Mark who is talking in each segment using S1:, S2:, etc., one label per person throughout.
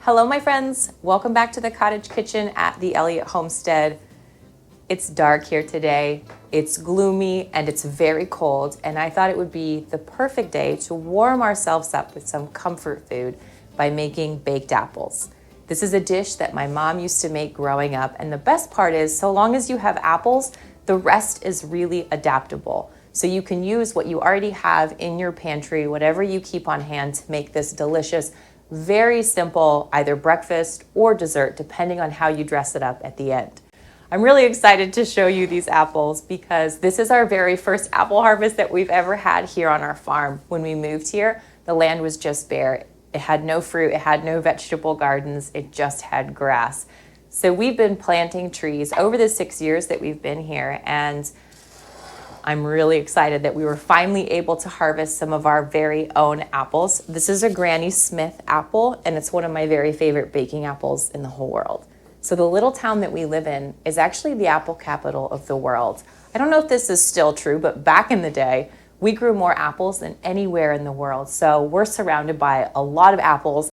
S1: Hello, my friends. Welcome back to the cottage kitchen at the Elliott homestead. It's dark here today. It's gloomy and it's very cold, and I thought it would be the perfect day to warm ourselves up with some comfort food by making baked apples. This is a dish that my mom used to make growing up, and the best part is, so long as you have apples, the rest is really adaptable. So you can use what you already have in your pantry, whatever you keep on hand, to make this delicious, very simple, either breakfast or dessert, depending on how you dress it up at the end. I'm really excited to show you these apples because this is our very first apple harvest that we've ever had here on our farm. When we moved here, the land was just bare. It had no fruit, it had no vegetable gardens, it just had grass. So we've been planting trees over the 6 years that we've been here, and I'm really excited that we were finally able to harvest some of our very own apples. This is a Granny Smith apple, and it's one of my very favorite baking apples in the whole world. So the little town that we live in is actually the apple capital of the world. I don't know if this is still true, but back in the day, we grew more apples than anywhere in the world. So we're surrounded by a lot of apples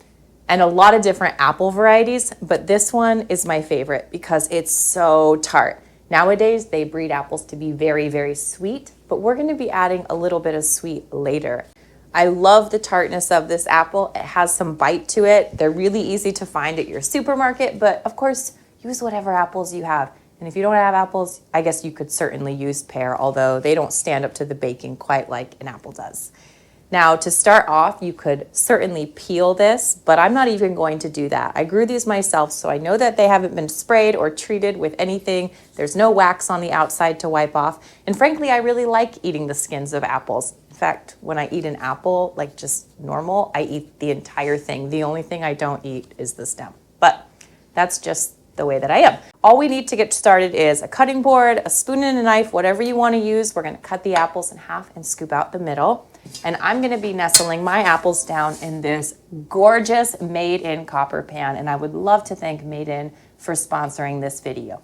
S1: and a lot of different apple varieties, but this one is my favorite because it's so tart. Nowadays, they breed apples to be very, very sweet, but we're going to be adding a little bit of sweet later. I love the tartness of this apple. It has some bite to it. They're really easy to find at your supermarket, but of course, use whatever apples you have. And if you don't have apples, I guess you could certainly use pear, although they don't stand up to the baking quite like an apple does. Now, to start off, you could certainly peel this, but I'm not even going to do that. I grew these myself, so I know that they haven't been sprayed or treated with anything. There's no wax on the outside to wipe off. And frankly, I really like eating the skins of apples. In fact, when I eat an apple, like just normal, I eat the entire thing. The only thing I don't eat is the stem. But that's just the way that I am. All we need to get started is a cutting board, a spoon and a knife, whatever you want to use. We're going to cut the apples in half and scoop out the middle. And I'm going to be nestling my apples down in this gorgeous Made In copper pan. And I would love to thank Made In for sponsoring this video.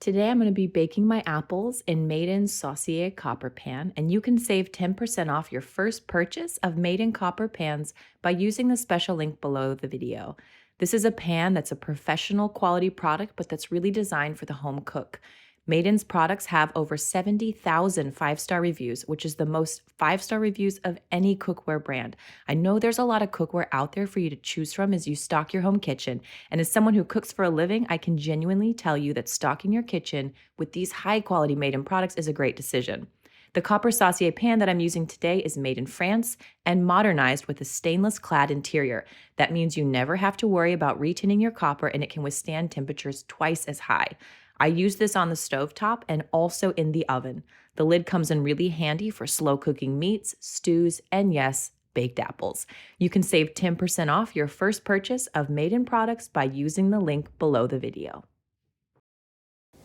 S1: Today I'm going to be baking my apples in Made In Saucier copper pan, and you can save 10% off your first purchase of Made In copper pans by using the special link below the video. This is a pan that's a professional quality product, but that's really designed for the home cook. Made In's products have over 70,000 five-star reviews, which is the most five-star reviews of any cookware brand. I know there's a lot of cookware out there for you to choose from as you stock your home kitchen. And as someone who cooks for a living, I can genuinely tell you that stocking your kitchen with these high-quality Made In products is a great decision. The copper saucier pan that I'm using today is made in France and modernized with a stainless clad interior. That means you never have to worry about retinning your copper, and it can withstand temperatures twice as high. I use this on the stovetop and also in the oven. The lid comes in really handy for slow cooking meats, stews, and yes, baked apples. You can save 10% off your first purchase of Made In products by using the link below the video.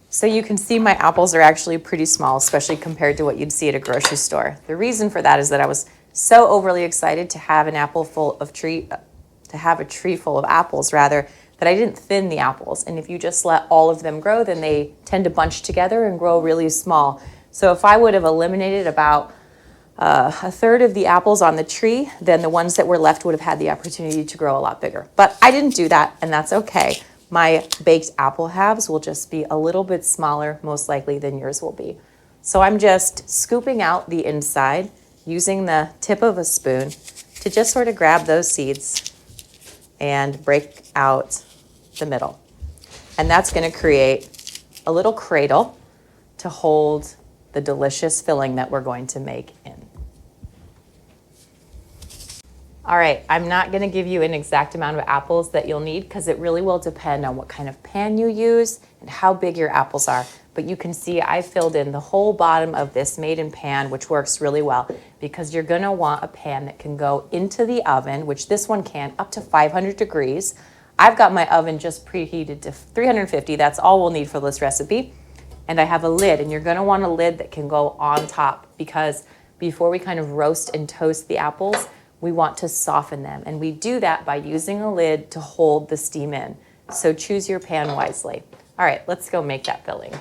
S1: So you can see my apples are actually pretty small, especially compared to what you'd see at a grocery store. The reason for that is that I was so overly excited to have a tree full of apples rather, that I didn't thin the apples. And if you just let all of them grow, then they tend to bunch together and grow really small. So if I would have eliminated about a third of the apples on the tree, then the ones that were left would have had the opportunity to grow a lot bigger. But I didn't do that, and that's okay. My baked apple halves will just be a little bit smaller, most likely, than yours will be. So I'm just scooping out the inside using the tip of a spoon to just sort of grab those seeds and break out the middle. And that's going to create a little cradle to hold the delicious filling that we're going to make in. All right, I'm not going to give you an exact amount of apples that you'll need because it really will depend on what kind of pan you use and how big your apples are. But you can see I filled in the whole bottom of this Made In pan, which works really well because you're going to want a pan that can go into the oven, which this one can, up to 500 degrees. I've got my oven just preheated to 350. That's all we'll need for this recipe. And I have a lid, and you're going to want a lid that can go on top because before we kind of roast and toast the apples, we want to soften them. And we do that by using a lid to hold the steam in. So choose your pan wisely. All right, let's go make that filling.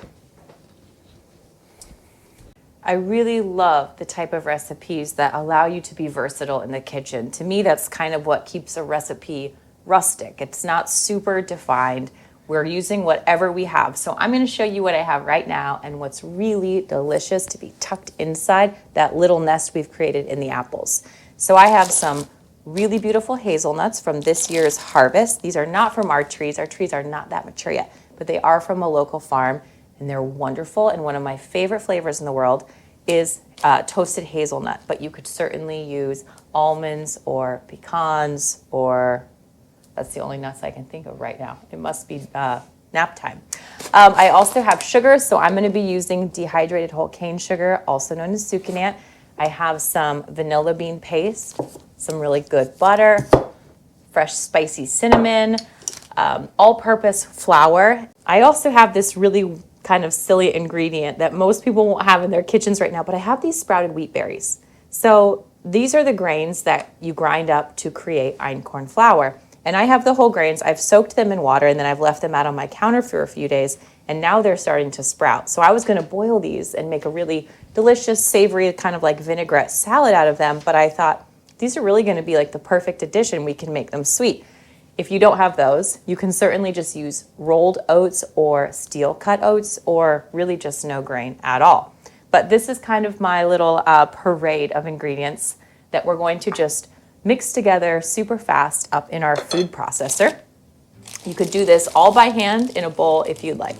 S1: I really love the type of recipes that allow you to be versatile in the kitchen. To me, that's kind of what keeps a recipe rustic. It's not super defined. We're using whatever we have. So I'm going to show you what I have right now and what's really delicious to be tucked inside that little nest we've created in the apples. So I have some really beautiful hazelnuts from this year's harvest. These are not from our trees. Our trees are not that mature yet, but they are from a local farm and they're wonderful. And one of my favorite flavors in the world is toasted hazelnut, but you could certainly use almonds or pecans, or that's the only nuts I can think of right now. It must be nap time. I also have sugar, so I'm going to be using dehydrated whole cane sugar, also known as sucanant. I have some vanilla bean paste, some really good butter, fresh spicy cinnamon, all-purpose flour. I also have this really kind of silly ingredient that most people won't have in their kitchens right now, but I have these sprouted wheat berries. So these are the grains that you grind up to create einkorn flour. And I have the whole grains. I've soaked them in water and then I've left them out on my counter for a few days, and now they're starting to sprout. So I was going to boil these and make a really delicious, savory, kind of like vinaigrette salad out of them, but I thought these are really going to be like the perfect addition. We can make them sweet. If you don't have those, you can certainly just use rolled oats or steel cut oats, or really just no grain at all. But this is kind of my little parade of ingredients that we're going to just mix together super fast up in our food processor. You could do this all by hand in a bowl if you'd like.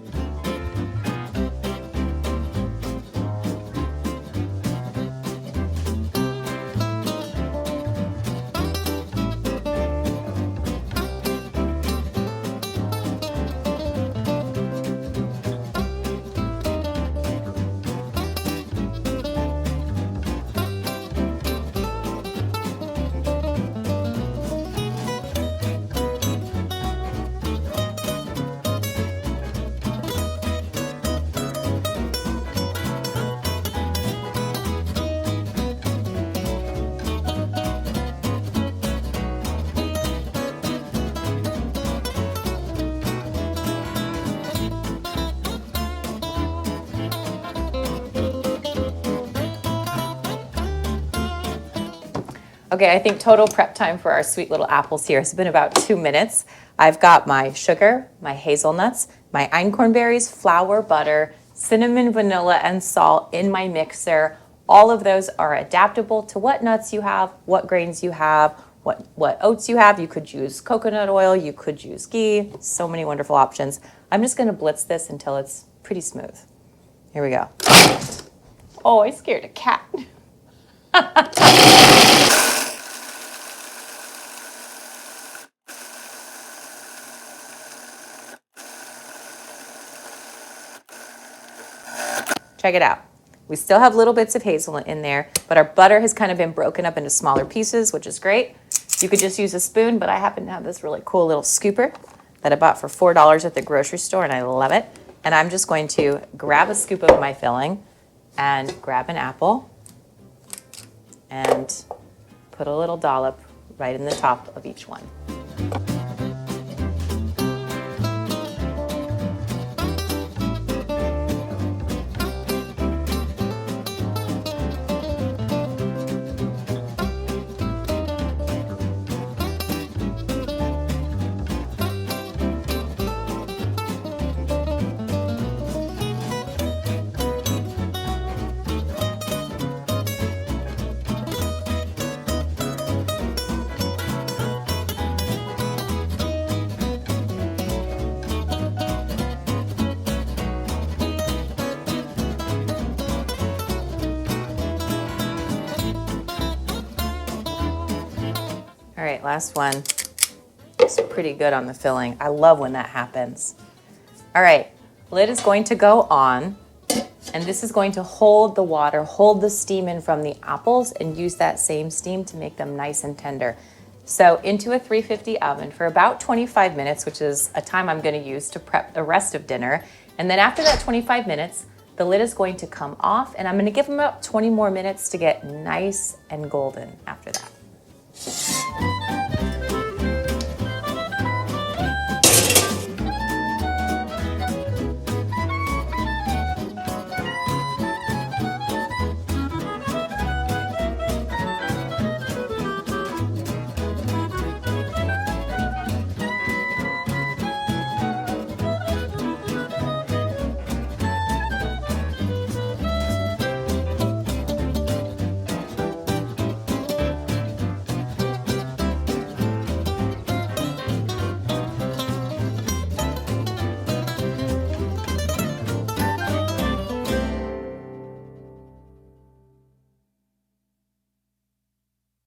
S1: Okay, I think total prep time for our sweet little apples here has been about 2 minutes. I've got my sugar, my hazelnuts, my einkorn berries, flour, butter, cinnamon, vanilla, and salt in my mixer. All of those are adaptable to what nuts you have, what grains you have, what oats you have. You could use coconut oil, you could use ghee, so many wonderful options. I'm just gonna blitz this until it's pretty smooth. Here we go. Oh, I scared a cat. Check it out. We still have little bits of hazelnut in there, but our butter has kind of been broken up into smaller pieces, which is great. You could just use a spoon, but I happen to have this really cool little scooper that I bought for $4 at the grocery store, and I love it. And I'm just going to grab a scoop of my filling and grab an apple and put a little dollop right in the top of each one. All right, last one. It's pretty good on the filling. I love when that happens. All right, lid is going to go on, and this is going to hold the water, hold the steam in from the apples, and use that same steam to make them nice and tender. So into a 350 oven for about 25 minutes, which is a time I'm going to use to prep the rest of dinner. And then after that 25 minutes, the lid is going to come off, and I'm going to give them about 20 more minutes to get nice and golden after that.